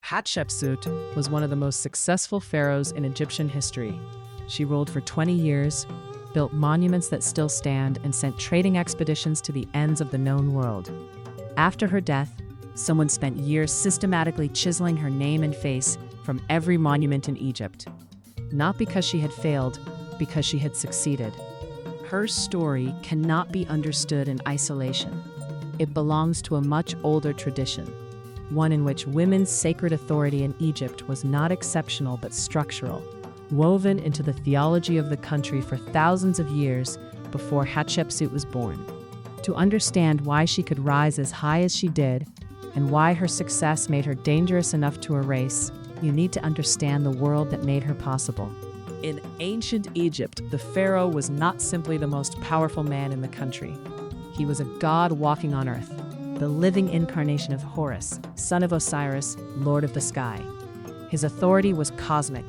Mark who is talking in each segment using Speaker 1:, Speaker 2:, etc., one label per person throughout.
Speaker 1: Hatshepsut was one of the most successful pharaohs in Egyptian history. She ruled for 20 years, built monuments that still stand, and sent trading expeditions to the ends of the known world. After her death, someone spent years systematically chiseling her name and face from every monument in Egypt. Not because she had failed, because she had succeeded. Her story cannot be understood in isolation. It belongs to a much older tradition, one in which women's sacred authority in Egypt was not exceptional but structural, woven into the theology of the country for thousands of years before Hatshepsut was born. To understand why she could rise as high as she did, and why her success made her dangerous enough to erase, you need to understand the world that made her possible. In ancient Egypt, the pharaoh was not simply the most powerful man in the country. He was a god walking on earth, the living incarnation of Horus, son of Osiris, lord of the sky. His authority was cosmic.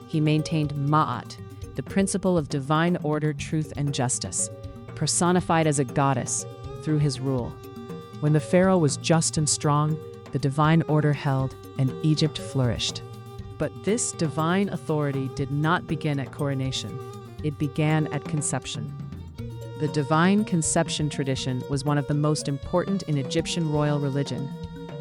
Speaker 1: He maintained Ma'at, the principle of divine order, truth, and justice, personified as a goddess through his rule. When the pharaoh was just and strong, the divine order held, and Egypt flourished. But this divine authority did not begin at coronation. It began at conception. The divine conception tradition was one of the most important in Egyptian royal religion,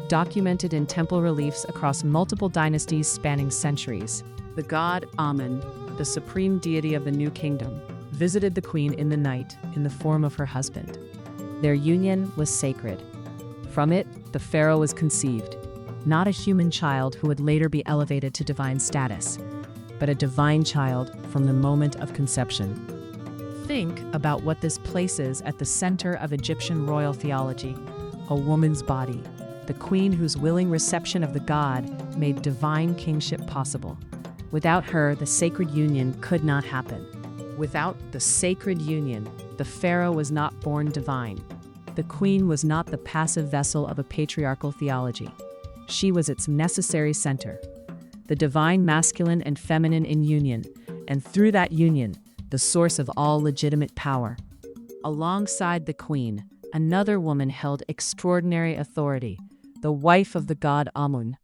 Speaker 1: documented in temple reliefs across multiple dynasties spanning centuries. The god Amun, the supreme deity of the new kingdom, visited the queen in the night in the form of her husband. Their union was sacred. From it, the pharaoh was conceived, not a human child who would later be elevated to divine status, but a divine child from the moment of conception. Think about what this places at the center of Egyptian royal theology: a woman's body, the queen whose willing reception of the god made divine kingship possible. Without her, the sacred union could not happen. Without the sacred union, the pharaoh was not born divine. The queen was not the passive vessel of a patriarchal theology. She was its necessary center, the divine masculine and feminine in union, and through that union, the source of all legitimate power. Alongside the queen, another woman held extraordinary authority, the wife of the god Amun.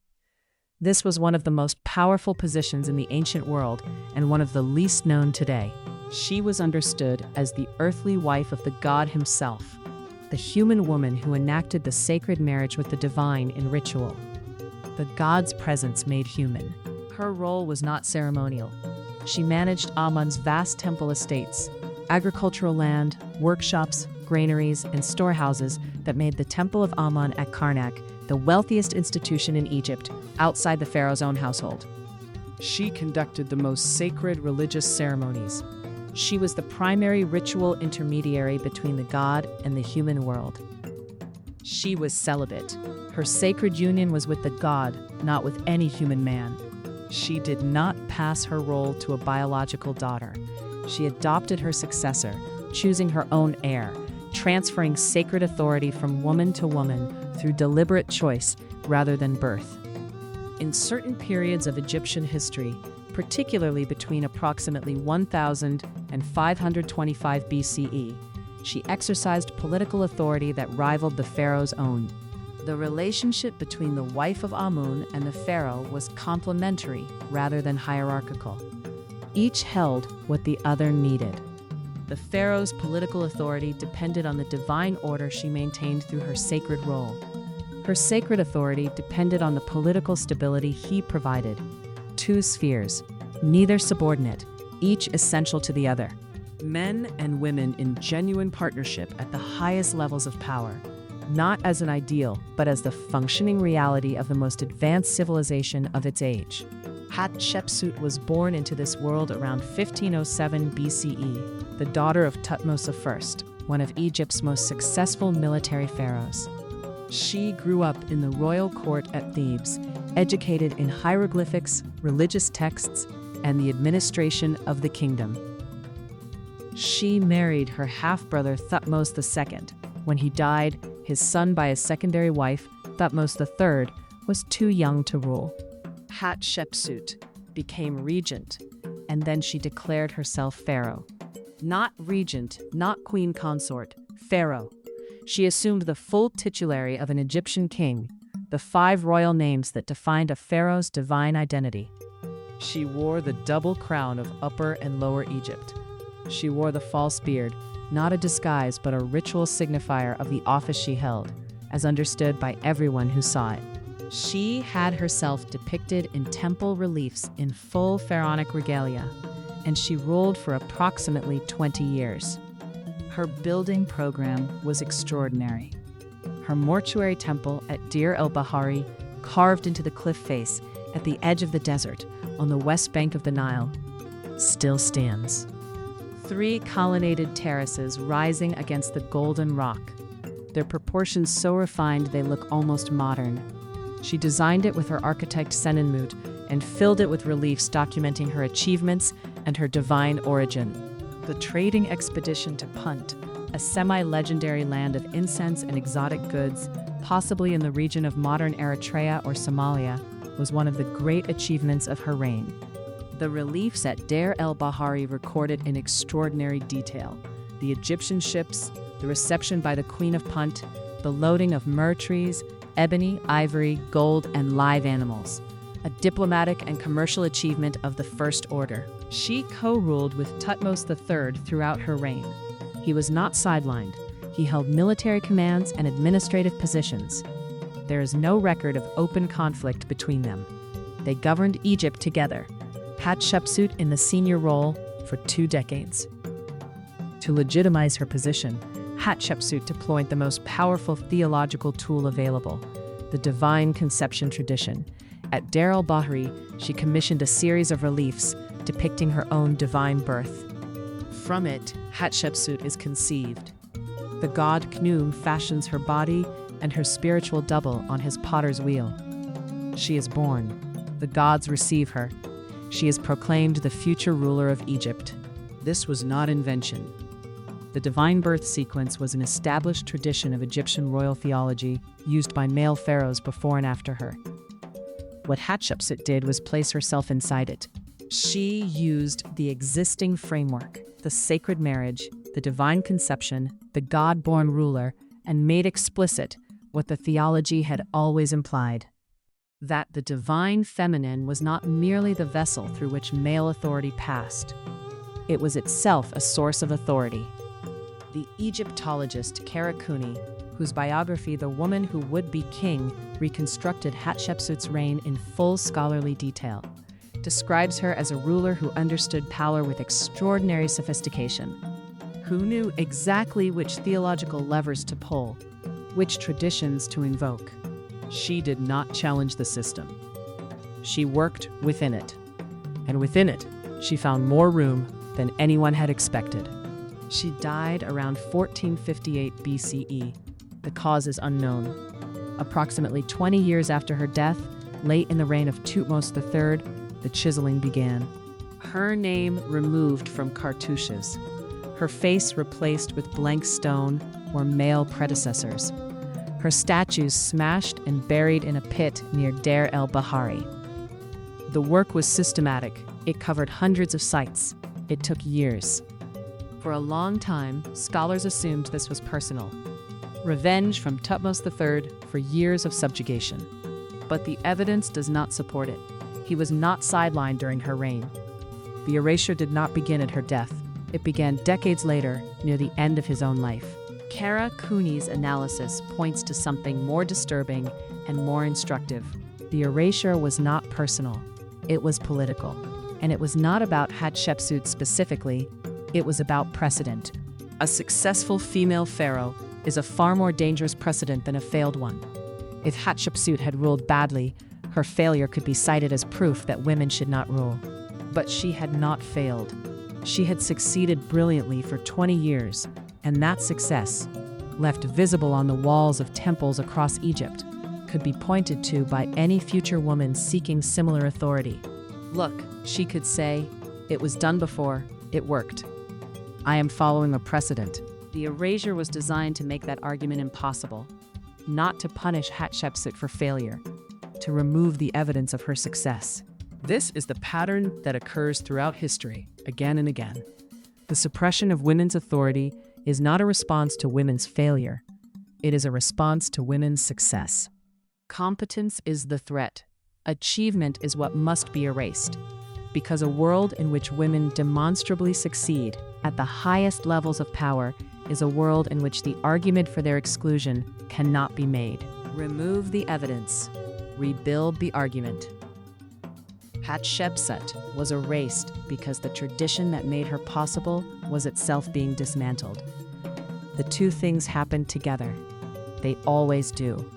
Speaker 1: This was one of the most powerful positions in the ancient world and one of the least known today. She was understood as the earthly wife of the god himself, the human woman who enacted the sacred marriage with the divine in ritual. The god's presence made human. Her role was not ceremonial. She managed Amun's vast temple estates, agricultural land, workshops, granaries, and storehouses that made the Temple of Amun at Karnak the wealthiest institution in Egypt outside the pharaoh's own household. She conducted the most sacred religious ceremonies. She was the primary ritual intermediary between the god and the human world. She was celibate. Her sacred union was with the god, not with any human man. She did not pass her role to a biological daughter. She adopted her successor, choosing her own heir, transferring sacred authority from woman to woman through deliberate choice rather than birth. In certain periods of Egyptian history, particularly between approximately 1000 and 525 BCE, she exercised political authority that rivaled the pharaoh's own. The relationship between the wife of Amun and the pharaoh was complementary rather than hierarchical. Each held what the other needed. The pharaoh's political authority depended on the divine order she maintained through her sacred role. Her sacred authority depended on the political stability he provided. Two spheres, neither subordinate, each essential to the other. Men and women in genuine partnership at the highest levels of power, not as an ideal, but as the functioning reality of the most advanced civilization of its age. Hatshepsut was born into this world around 1507 BCE, the daughter of Thutmose I, one of Egypt's most successful military pharaohs. She grew up in the royal court at Thebes, educated in hieroglyphics, religious texts, and the administration of the kingdom. She married her half-brother Thutmose II. When he died, his son by his secondary wife, Thutmose III, was too young to rule. Hatshepsut became regent, and then she declared herself pharaoh. Not regent, not queen consort, pharaoh. She assumed the full titulary of an Egyptian king, the 5 royal names that defined a pharaoh's divine identity. She wore the double crown of Upper and Lower Egypt. She wore the false beard, not a disguise but a ritual signifier of the office she held, as understood by everyone who saw it. She had herself depicted in temple reliefs in full pharaonic regalia, and she ruled for approximately 20 years. Her building program was extraordinary. Her mortuary temple at Deir el-Bahari, carved into the cliff face at the edge of the desert on the west bank of the Nile, still stands. 3 colonnaded terraces rising against the golden rock, their proportions so refined they look almost modern. She designed it with her architect Senenmut and filled it with reliefs documenting her achievements and her divine origin. The trading expedition to Punt, a semi-legendary land of incense and exotic goods, possibly in the region of modern Eritrea or Somalia, was one of the great achievements of her reign. The reliefs at Deir el-Bahari recorded in extraordinary detail the Egyptian ships, the reception by the Queen of Punt, the loading of myrrh trees, ebony, ivory, gold, and live animals, a diplomatic and commercial achievement of the first order. She co-ruled with Thutmose III throughout her reign. He was not sidelined. He held military commands and administrative positions. There is no record of open conflict between them. They governed Egypt together, Hatshepsut in the senior role for 2 decades. To legitimize her position, Hatshepsut deployed the most powerful theological tool available, the divine conception tradition. At Deir el-Bahari, she commissioned a series of reliefs depicting her own divine birth. From it, Hatshepsut is conceived. The god Khnum fashions her body and her spiritual double on his potter's wheel. She is born. The gods receive her. She is proclaimed the future ruler of Egypt. This was not invention. The divine birth sequence was an established tradition of Egyptian royal theology used by male pharaohs before and after her. What Hatshepsut did was place herself inside it. She used the existing framework, the sacred marriage, the divine conception, the God-born ruler, and made explicit what the theology had always implied: that the divine feminine was not merely the vessel through which male authority passed. It was itself a source of authority. The Egyptologist Kara Cooney, whose biography The Woman Who Would Be King reconstructed Hatshepsut's reign in full scholarly detail, describes her as a ruler who understood power with extraordinary sophistication, who knew exactly which theological levers to pull, which traditions to invoke. She did not challenge the system. She worked within it, and within it, she found more room than anyone had expected. She died around 1458 BCE. The cause is unknown. Approximately 20 years after her death, late in the reign of Thutmose III, the chiselling began. Her name removed from cartouches, her face replaced with blank stone or male predecessors, her statues smashed and buried in a pit near Deir el-Bahari. The work was systematic. It covered hundreds of sites. It took years. For a long time, scholars assumed this was personal. Revenge from Thutmose III for years of subjugation. But the evidence does not support it. He was not sidelined during her reign. The erasure did not begin at her death. It began decades later, near the end of his own life. Kara Cooney's analysis points to something more disturbing and more instructive. The erasure was not personal. It was political. And it was not about Hatshepsut specifically. It was about precedent. A successful female pharaoh is a far more dangerous precedent than a failed one. If Hatshepsut had ruled badly, her failure could be cited as proof that women should not rule. But she had not failed. She had succeeded brilliantly for 20 years, and that success, left visible on the walls of temples across Egypt, could be pointed to by any future woman seeking similar authority. Look, she could say, it was done before, it worked. I am following a precedent. The erasure was designed to make that argument impossible, not to punish Hatshepsut for failure, to remove the evidence of her success. This is the pattern that occurs throughout history, again and again. The suppression of women's authority is not a response to women's failure. It is a response to women's success. Competence is the threat. Achievement is what must be erased. Because a world in which women demonstrably succeed at the highest levels of power is a world in which the argument for their exclusion cannot be made. Remove the evidence. Rebuild the argument. Hatshepsut was erased because the tradition that made her possible was itself being dismantled. The two things happened together. They always do.